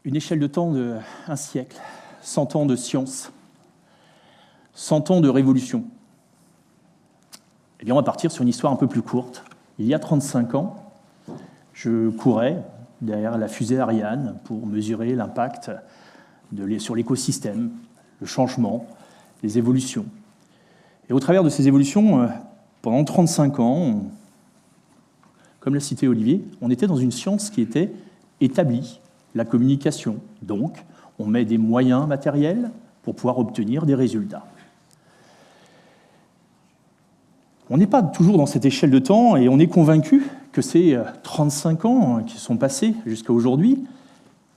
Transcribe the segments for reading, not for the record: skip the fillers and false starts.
Une échelle de temps d'un siècle, 100 ans de science, 100 ans de révolution. Eh bien, on va partir sur une histoire un peu plus courte. Il y a 35 ans, je courais derrière la fusée Ariane pour mesurer l'impact sur l'écosystème, le changement, les évolutions. Et au travers de ces évolutions, pendant 35 ans, comme l'a cité Olivier, on était dans une science qui était établie, la communication. Donc, on met des moyens matériels pour pouvoir obtenir des résultats. On n'est pas toujours dans cette échelle de temps et on est convaincu que ces 35 ans qui sont passés jusqu'à aujourd'hui,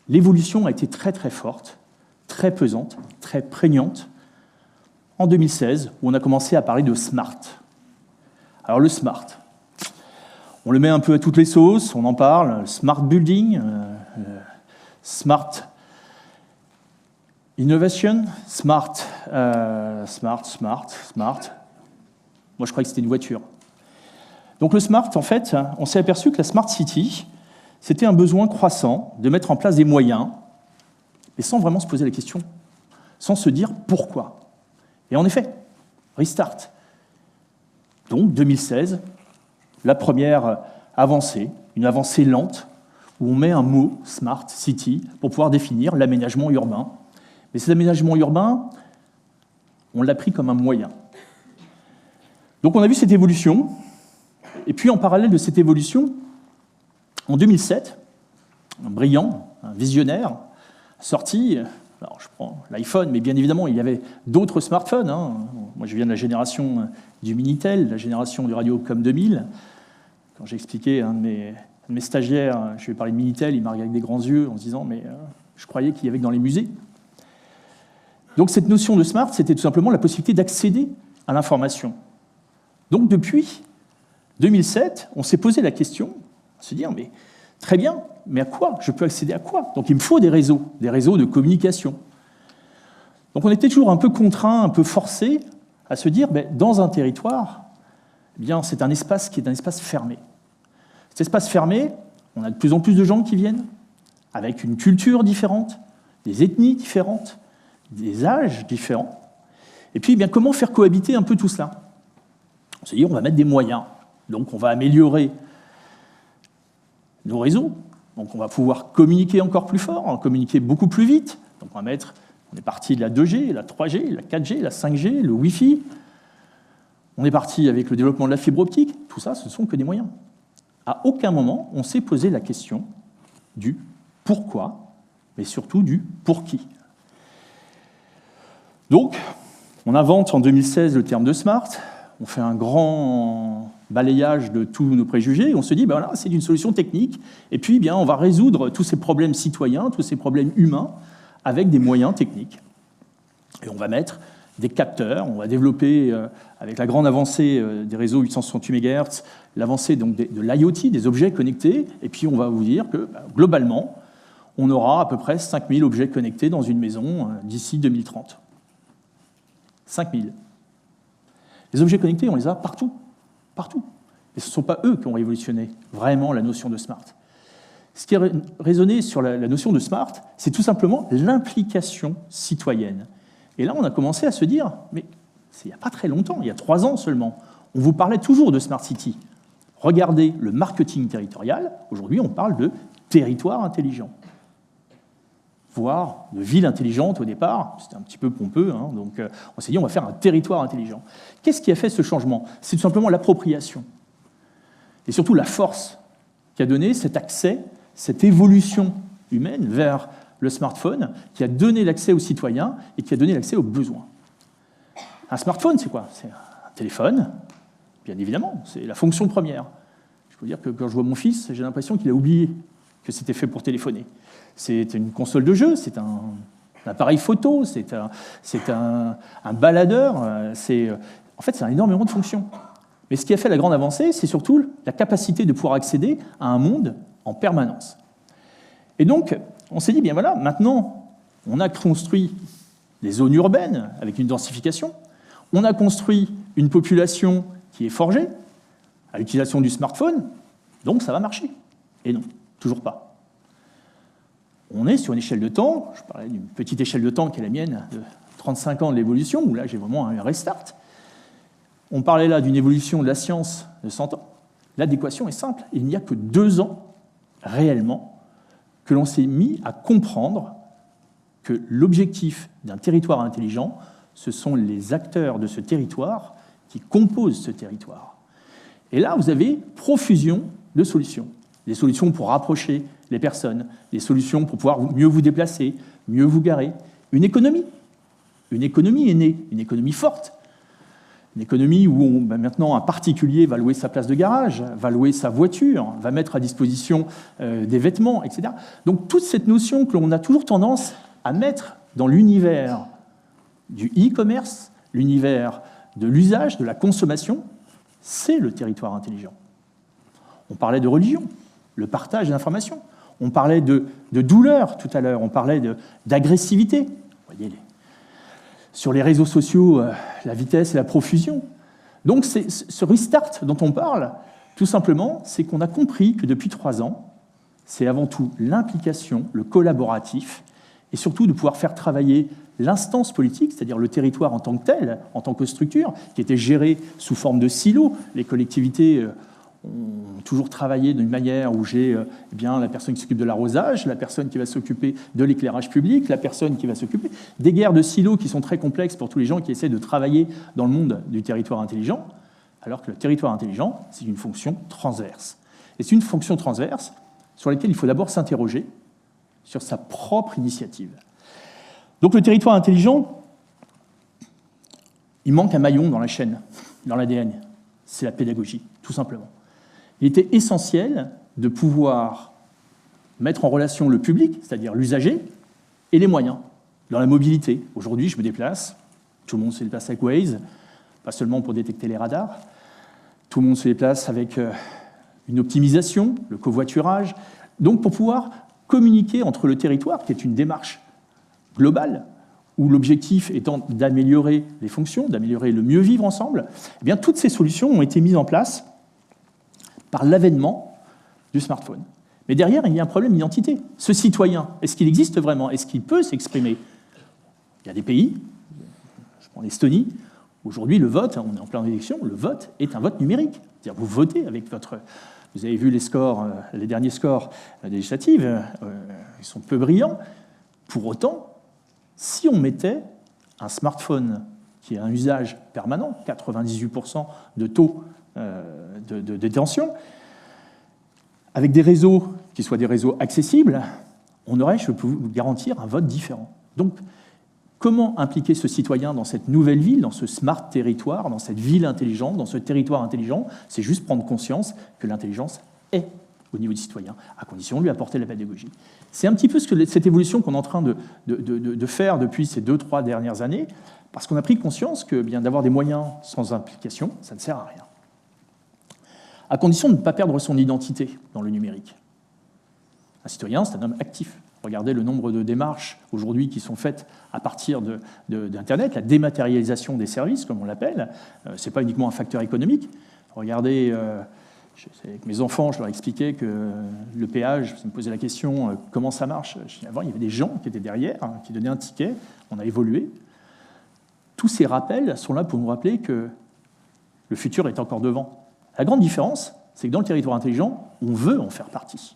l'évolution a été très très forte, très pesante, très prégnante. En 2016, où on a commencé à parler de smart. Alors le smart, on le met un peu à toutes les sauces, on en parle, smart building, smart innovation, smart. Moi, je croyais que c'était une voiture. Donc le smart, en fait, on s'est aperçu que la smart city, c'était un besoin croissant de mettre en place des moyens, mais sans vraiment se poser la question, sans se dire pourquoi. Et en effet, restart. Donc 2016, la première avancée, une avancée lente, où on met un mot, smart city, pour pouvoir définir l'aménagement urbain. Mais cet aménagement urbain, on l'a pris comme un moyen. Donc on a vu cette évolution, et puis en parallèle de cette évolution, en 2007, un brillant, un visionnaire, sorti, alors je prends l'iPhone, mais bien évidemment il y avait d'autres smartphones. Moi je viens de la génération du Minitel, la génération du Radiocom 2000. Quand j'ai expliqué à un de mes stagiaires, je lui ai parlé de Minitel, il m'a regardé avec des grands yeux en se disant « mais je croyais qu'il y avait que dans les musées ». Donc cette notion de smart, c'était tout simplement la possibilité d'accéder à l'information. Donc depuis 2007, on s'est posé la question, se dire, mais très bien, mais à quoi? Je peux accéder à quoi? Donc il me faut des réseaux de communication. Donc on était toujours un peu contraint, un peu forcé à se dire, dans un territoire, eh bien, c'est un espace qui est un espace fermé. Cet espace fermé, on a de plus en plus de gens qui viennent, avec une culture différente, des ethnies différentes, des âges différents. Et puis, eh bien, comment faire cohabiter un peu tout cela? On s'est dit, on va mettre des moyens. Donc, on va améliorer nos réseaux. Donc, on va pouvoir communiquer encore plus fort, communiquer beaucoup plus vite. Donc, on est parti de la 2G, la 3G, la 4G, la 5G, le Wi-Fi. On est parti avec le développement de la fibre optique. Tout ça, ce ne sont que des moyens. À aucun moment, on s'est posé la question du pourquoi, mais surtout du pour qui. Donc, on invente en 2016 le terme de smart. On fait un grand balayage de tous nos préjugés, et on se dit, voilà, c'est une solution technique, et puis bien, on va résoudre tous ces problèmes citoyens, tous ces problèmes humains, avec des moyens techniques. Et on va mettre des capteurs, on va développer, avec la grande avancée des réseaux 868 MHz, l'avancée de l'IoT, des objets connectés, et puis on va vous dire que, globalement, on aura à peu près 5000 objets connectés dans une maison d'ici 2030. 5000. Les objets connectés, on les a partout, partout. Et ce ne sont pas eux qui ont révolutionné vraiment la notion de smart. Ce qui a résonné sur la notion de smart, c'est tout simplement l'implication citoyenne. Et là, on a commencé à se dire, mais il n'y a pas très longtemps, il y a 3 ans seulement, on vous parlait toujours de Smart City. Regardez le marketing territorial, aujourd'hui on parle de territoire intelligent. Voire de ville intelligente au départ, c'était un petit peu pompeux, donc on s'est dit on va faire un territoire intelligent. Qu'est-ce qui a fait ce changement? C'est tout simplement l'appropriation. Et surtout la force qui a donné cet accès, cette évolution humaine vers le smartphone, qui a donné l'accès aux citoyens et qui a donné l'accès aux besoins. Un smartphone, c'est quoi? C'est un téléphone, bien évidemment, c'est la fonction première. Je peux vous dire que quand je vois mon fils, j'ai l'impression qu'il a oublié que c'était fait pour téléphoner. C'est une console de jeu, c'est un appareil photo, c'est un baladeur, en fait, c'est énormément de fonctions. Mais ce qui a fait la grande avancée, c'est surtout la capacité de pouvoir accéder à un monde en permanence. Et donc, on s'est dit, bien voilà, maintenant, on a construit des zones urbaines avec une densification, on a construit une population qui est forgée à l'utilisation du smartphone, donc ça va marcher. Et non, toujours pas. On est sur une échelle de temps, je parlais d'une petite échelle de temps qui est la mienne, de 35 ans de l'évolution, où là j'ai vraiment un restart. On parlait là d'une évolution de la science de 100 ans. L'adéquation est simple. Il n'y a que 2 ans, réellement, que l'on s'est mis à comprendre que l'objectif d'un territoire intelligent, ce sont les acteurs de ce territoire qui composent ce territoire. Et là, vous avez profusion de solutions. Des solutions pour rapprocher les personnes, des solutions pour pouvoir mieux vous déplacer, mieux vous garer. Une économie. Une économie est née, une économie forte. Une économie où maintenant un particulier va louer sa place de garage, va louer sa voiture, va mettre à disposition des vêtements, etc. Donc toute cette notion que l'on a toujours tendance à mettre dans l'univers du e-commerce, l'univers de l'usage, de la consommation, c'est le territoire intelligent. On parlait de religion, le partage d'informations. On parlait de douleur tout à l'heure, on parlait d'agressivité. Vous voyez, sur les réseaux sociaux, la vitesse et la profusion. Donc ce restart dont on parle, tout simplement, c'est qu'on a compris que depuis 3 ans, c'est avant tout l'implication, le collaboratif, et surtout de pouvoir faire travailler l'instance politique, c'est-à-dire le territoire en tant que tel, en tant que structure, qui était gérée sous forme de silos. Les collectivités ont toujours travaillé d'une manière où j'ai la personne qui s'occupe de l'arrosage, la personne qui va s'occuper de l'éclairage public, la personne qui va s'occuper des guerres de silos qui sont très complexes pour tous les gens qui essaient de travailler dans le monde du territoire intelligent, alors que le territoire intelligent, c'est une fonction transverse. Et c'est une fonction transverse sur laquelle il faut d'abord s'interroger sur sa propre initiative. Donc le territoire intelligent, il manque un maillon dans la chaîne, dans l'ADN. C'est la pédagogie, tout simplement. Il était essentiel de pouvoir mettre en relation le public, c'est-à-dire l'usager, et les moyens, dans la mobilité. Aujourd'hui, je me déplace, tout le monde se déplace avec Waze, pas seulement pour détecter les radars, tout le monde se déplace avec une optimisation, le covoiturage, donc pour pouvoir communiquer entre le territoire, qui est une démarche globale, où l'objectif étant d'améliorer les fonctions, d'améliorer le mieux vivre ensemble, eh bien, toutes ces solutions ont été mises en place par l'avènement du smartphone. Mais derrière, il y a un problème d'identité. Ce citoyen, est-ce qu'il existe vraiment? Est-ce qu'il peut s'exprimer? Il y a des pays, je prends l'Estonie, aujourd'hui le vote, on est en pleine élection, le vote est un vote numérique. C'est-à-dire vous votez avec votre... Vous avez vu les scores, les derniers scores des législatives, ils sont peu brillants. Pour autant, si on mettait un smartphone qui a un usage permanent, 98% de taux de détention, avec des réseaux qui soient des réseaux accessibles, on aurait, je peux vous garantir, un vote différent. Donc, comment impliquer ce citoyen dans cette nouvelle ville, dans ce smart territoire, dans cette ville intelligente, dans ce territoire intelligent? C'est juste prendre conscience que l'intelligence est au niveau du citoyen, à condition de lui apporter la pédagogie. C'est un petit peu cette évolution qu'on est en train de faire depuis ces 2-3 dernières années, parce qu'on a pris conscience que d'avoir des moyens sans implication, ça ne sert à rien. À condition de ne pas perdre son identité dans le numérique. Un citoyen, c'est un homme actif. Regardez le nombre de démarches aujourd'hui qui sont faites à partir d'Internet, la dématérialisation des services, comme on l'appelle. Ce n'est pas uniquement un facteur économique. Regardez, avec mes enfants, je leur expliquais que le péage, ils me posaient la question, comment ça marche? Avant, il y avait des gens qui étaient derrière, qui donnaient un ticket, on a évolué. Tous ces rappels sont là pour nous rappeler que le futur est encore devant. La grande différence, c'est que dans le territoire intelligent, on veut en faire partie.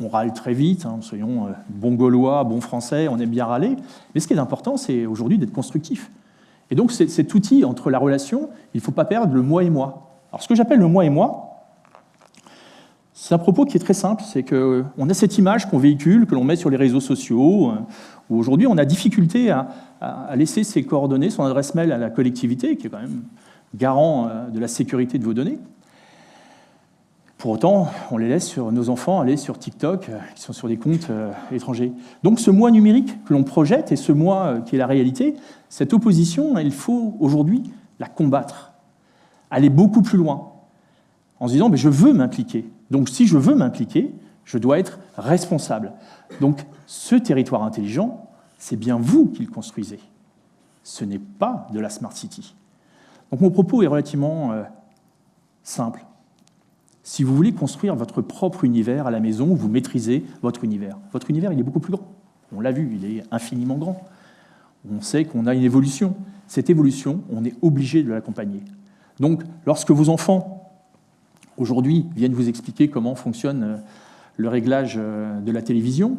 On râle très vite, soyons bons Gaulois, bons Français, on aime bien râler, mais ce qui est important, c'est aujourd'hui d'être constructif. Et donc cet outil entre la relation, il ne faut pas perdre le moi et moi. Alors ce que j'appelle le moi et moi, c'est un propos qui est très simple, c'est qu'on a cette image qu'on véhicule, que l'on met sur les réseaux sociaux, où aujourd'hui on a difficulté à laisser ses coordonnées, son adresse mail à la collectivité, qui est quand même garant de la sécurité de vos données. Pour autant, on les laisse sur nos enfants aller sur TikTok, qui sont sur des comptes étrangers. Donc ce moi numérique que l'on projette et ce moi qui est la réalité, cette opposition, il faut aujourd'hui la combattre, aller beaucoup plus loin, en se disant mais je veux m'impliquer. Donc si je veux m'impliquer, je dois être responsable. Donc ce territoire intelligent, c'est bien vous qui le construisez. Ce n'est pas de la Smart City. Donc mon propos est relativement simple. Si vous voulez construire votre propre univers à la maison, vous maîtrisez votre univers. Votre univers, il est beaucoup plus grand. On l'a vu, il est infiniment grand. On sait qu'on a une évolution. Cette évolution, on est obligé de l'accompagner. Donc, lorsque vos enfants, aujourd'hui, viennent vous expliquer comment fonctionne le réglage de la télévision,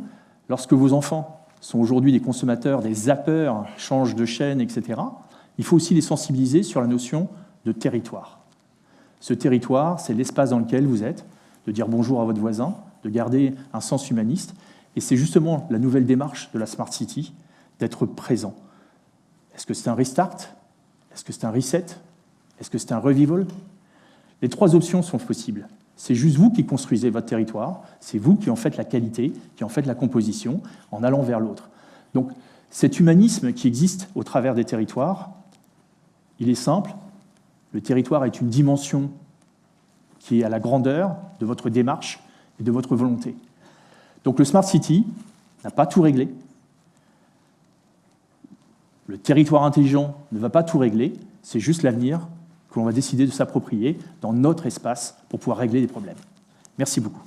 lorsque vos enfants sont aujourd'hui des consommateurs, des zappeurs, changent de chaîne, etc., il faut aussi les sensibiliser sur la notion de territoire. Ce territoire, c'est l'espace dans lequel vous êtes, de dire bonjour à votre voisin, de garder un sens humaniste. Et c'est justement la nouvelle démarche de la Smart City, d'être présent. Est-ce que c'est un restart? Est-ce que c'est un reset? Est-ce que c'est un revival? Les trois options sont possibles. C'est juste vous qui construisez votre territoire, c'est vous qui en faites la qualité, qui en faites la composition, en allant vers l'autre. Donc cet humanisme qui existe au travers des territoires, il est simple. Le territoire est une dimension qui est à la grandeur de votre démarche et de votre volonté. Donc le Smart City n'a pas tout réglé. Le territoire intelligent ne va pas tout régler, c'est juste l'avenir que l'on va décider de s'approprier dans notre espace pour pouvoir régler des problèmes. Merci beaucoup.